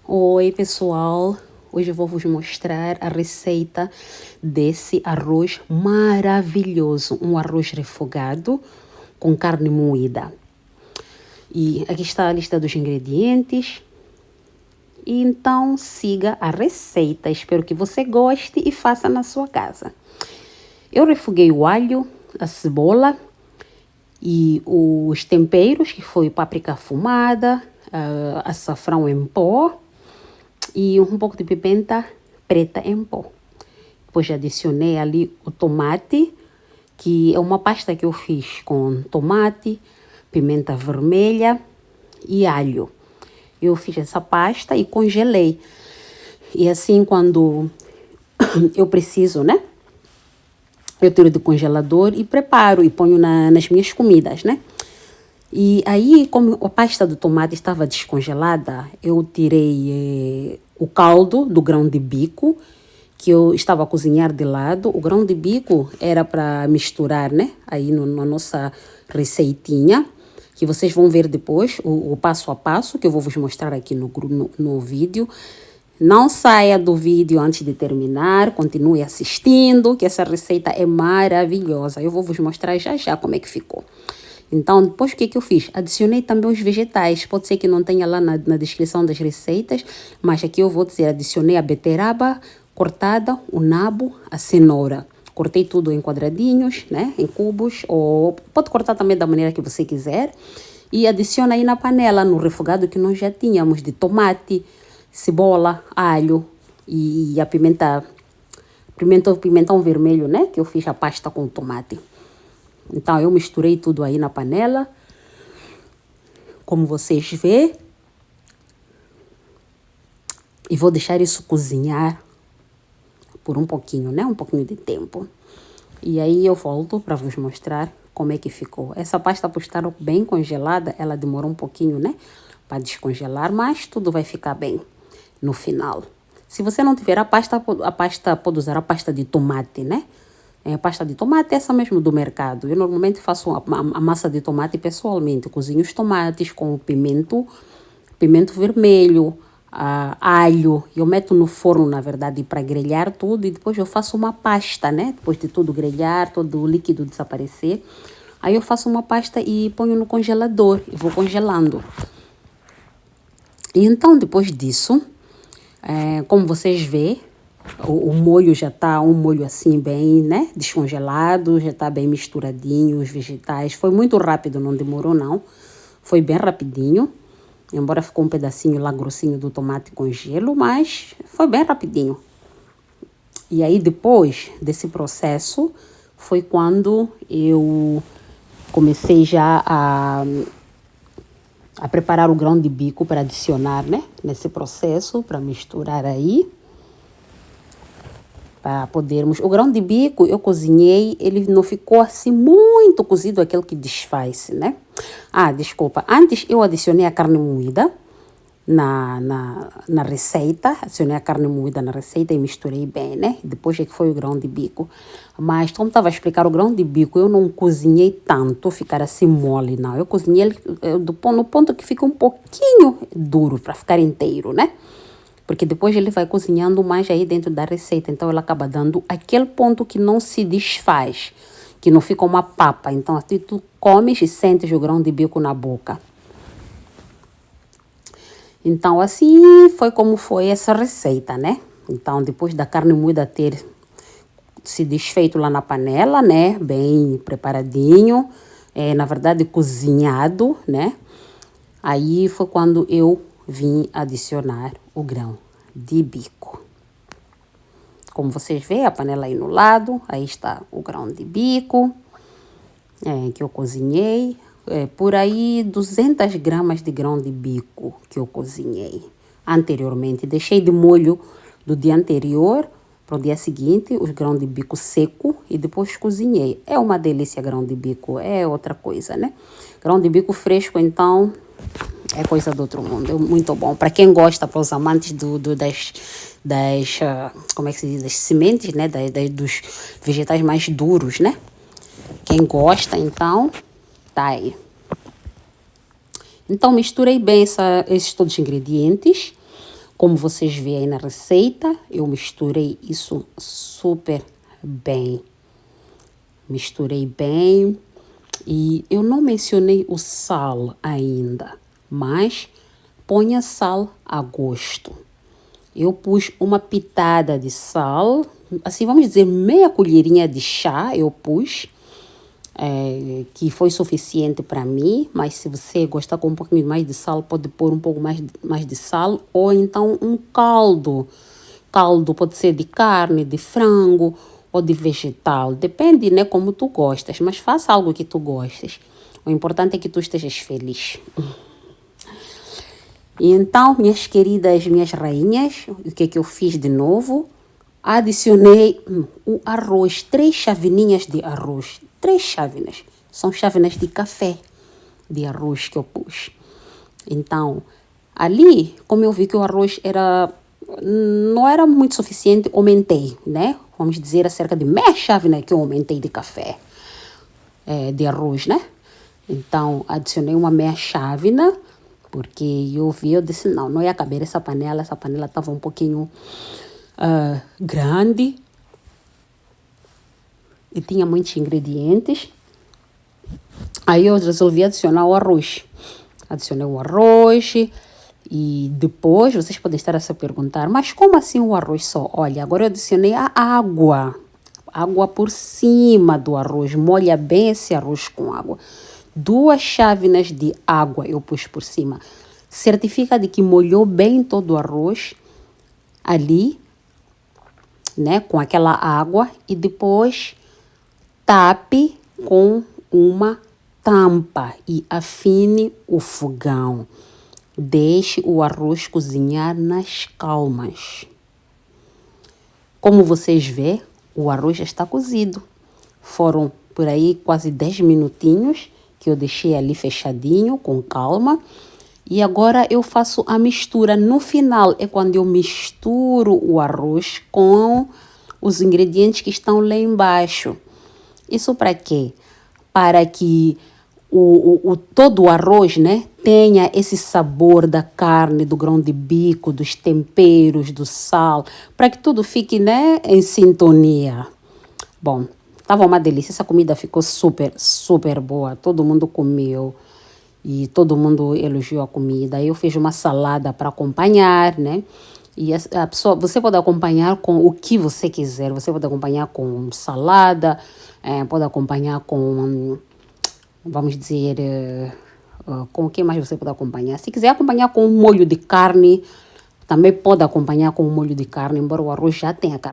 Oi, pessoal! Hoje eu vou vos mostrar a receita desse arroz maravilhoso. Um arroz refogado com carne moída. E aqui está a lista dos ingredientes. E então siga a receita. Espero que você goste e faça na sua casa. Eu refoguei o alho, a cebola e os temperos, que foi páprica fumada, açafrão em pó e um pouco de pimenta preta em pó. Depois adicionei ali o tomate, que é uma pasta que eu fiz com tomate, pimenta vermelha e alho. Eu fiz essa pasta e congelei. E assim, quando eu preciso, né? Eu tiro do congelador e preparo e ponho nas minhas comidas, né? E aí, como a pasta do tomate estava descongelada, eu tirei o caldo do grão de bico, que eu estava a cozinhar de lado. O grão de bico era para misturar, né? Aí na nossa receitinha, que vocês vão ver depois, o passo a passo, que eu vou vos mostrar aqui no vídeo. Não saia do vídeo antes de terminar, continue assistindo, que essa receita é maravilhosa. Eu vou vos mostrar já como é que ficou. Então, depois o que eu fiz? Adicionei também os vegetais. Pode ser que não tenha lá na descrição das receitas, mas aqui eu vou dizer, adicionei a beterraba cortada, o nabo, a cenoura. Cortei tudo em quadradinhos, né? Em cubos, ou pode cortar também da maneira que você quiser. E adiciona aí na panela, no refogado que nós já tínhamos, de cebola, alho e a pimentão vermelho, né? Que eu fiz a pasta com tomate. Então, eu misturei tudo aí na panela, como vocês vê. E vou deixar isso cozinhar por um pouquinho, né? Um pouquinho de tempo. E aí eu volto para vos mostrar como é que ficou. Essa pasta, por estar bem congelada, ela demorou um pouquinho, né? Para descongelar, mas tudo vai ficar bem no final. Se você não tiver a pasta pode usar a pasta de tomate, né? A pasta de tomate é essa mesmo do mercado. Eu normalmente faço a massa de tomate pessoalmente. Cozinho os tomates com o pimento vermelho, alho. Eu meto no forno, na verdade, para grelhar tudo. E depois eu faço uma pasta, né? Depois de tudo grelhar, todo o líquido desaparecer. Aí eu faço uma pasta e ponho no congelador. E vou congelando. E então, depois disso, como vocês veem, o molho já está um molho assim bem, né, descongelado, já está bem misturadinho, os vegetais. Foi muito rápido, não demorou não. Foi bem rapidinho, embora ficou um pedacinho lá grossinho do tomate com gelo, mas foi bem rapidinho. E aí depois desse processo, foi quando eu comecei já a preparar o grão de bico para adicionar, né, nesse processo, para misturar aí. Para podermos... O grão de bico eu cozinhei, ele não ficou assim muito cozido, aquele que desfaz, né? Desculpa, antes eu adicionei a carne moída na receita, adicionei a carne moída na receita e misturei bem, né? Depois é que foi o grão de bico. Mas como estava a explicar, o grão de bico eu não cozinhei tanto, ficar assim mole, não. Eu cozinhei ele no ponto que fica um pouquinho duro, para ficar inteiro, né? Porque depois ele vai cozinhando mais aí dentro da receita. Então, ela acaba dando aquele ponto que não se desfaz. Que não fica uma papa. Então, assim, tu comes e sentes o grão de bico na boca. Então, assim foi como foi essa receita, né? Então, depois da carne moída ter se desfeito lá na panela, né? Bem preparadinho. Na verdade, cozinhado, né? Aí foi quando eu vim adicionar o grão de bico. Como vocês veem, a panela aí no lado, aí está o grão de bico, que eu cozinhei. Por aí 200 gramas de grão de bico que eu cozinhei anteriormente. Deixei de molho do dia anterior para o dia seguinte, os grãos de bico seco e depois cozinhei. É uma delícia grão de bico, é outra coisa, né? Grão de bico fresco, então... é coisa do outro mundo, é muito bom. Para quem gosta, para os amantes como é que se diz, das sementes, né? Dos vegetais mais duros, né? Quem gosta, então, tá aí. Então, misturei bem esses todos os ingredientes. Como vocês veem aí na receita, eu misturei isso super bem. Misturei bem e eu não mencionei o sal ainda, mas ponha sal a gosto. Eu pus uma pitada de sal, assim vamos dizer meia colherinha de chá eu pus, que foi suficiente para mim, mas se você gostar com um pouquinho mais de sal, pode pôr um pouco mais de sal, ou então um caldo. Caldo pode ser de carne, de frango ou de vegetal, depende, né, como tu gostas, mas faça algo que tu gostes. O importante é que tu estejas feliz. E então, minhas queridas, minhas rainhas, o que eu fiz de novo? Adicionei o arroz, 3 chavininhas de arroz. 3 chávenas. São chávenas de café de arroz que eu pus. Então, ali, como eu vi que o arroz não era muito suficiente, aumentei, né? Vamos dizer, cerca de meia chávena que eu aumentei de café, de arroz, né? Então, adicionei uma meia chávena, porque eu disse, não ia caber essa panela estava um pouquinho grande e tinha muitos ingredientes. Aí eu resolvi adicionar o arroz. Adicionei o arroz e depois vocês podem estar a se perguntar, mas como assim o arroz só? Olha, agora eu adicionei a água. Água por cima do arroz. Molha bem esse arroz com água. 2 chávenas de água eu pus por cima. Certifica de que molhou bem todo o arroz ali, né, com aquela água, e depois tape com uma tampa e afine o fogão. Deixe o arroz cozinhar nas calmas. Como vocês vê, o arroz já está cozido. Foram por aí quase 10 minutinhos que eu deixei ali fechadinho, com calma. E agora eu faço a mistura. No final é quando eu misturo o arroz com os ingredientes que estão lá embaixo. Isso para quê? Para que todo o arroz, né, tenha esse sabor da carne, do grão de bico, dos temperos, do sal, para que tudo fique, né, em sintonia. Bom, estava uma delícia. Essa comida ficou super, super boa. Todo mundo comeu e todo mundo elogiou a comida. Eu fiz uma salada para acompanhar, né? E a pessoa, você pode acompanhar com o que você quiser. Você pode acompanhar com salada, pode acompanhar com, vamos dizer, com o que mais você pode acompanhar. Se quiser acompanhar com um molho de carne, também pode acompanhar com um molho de carne, embora o arroz já tenha carne.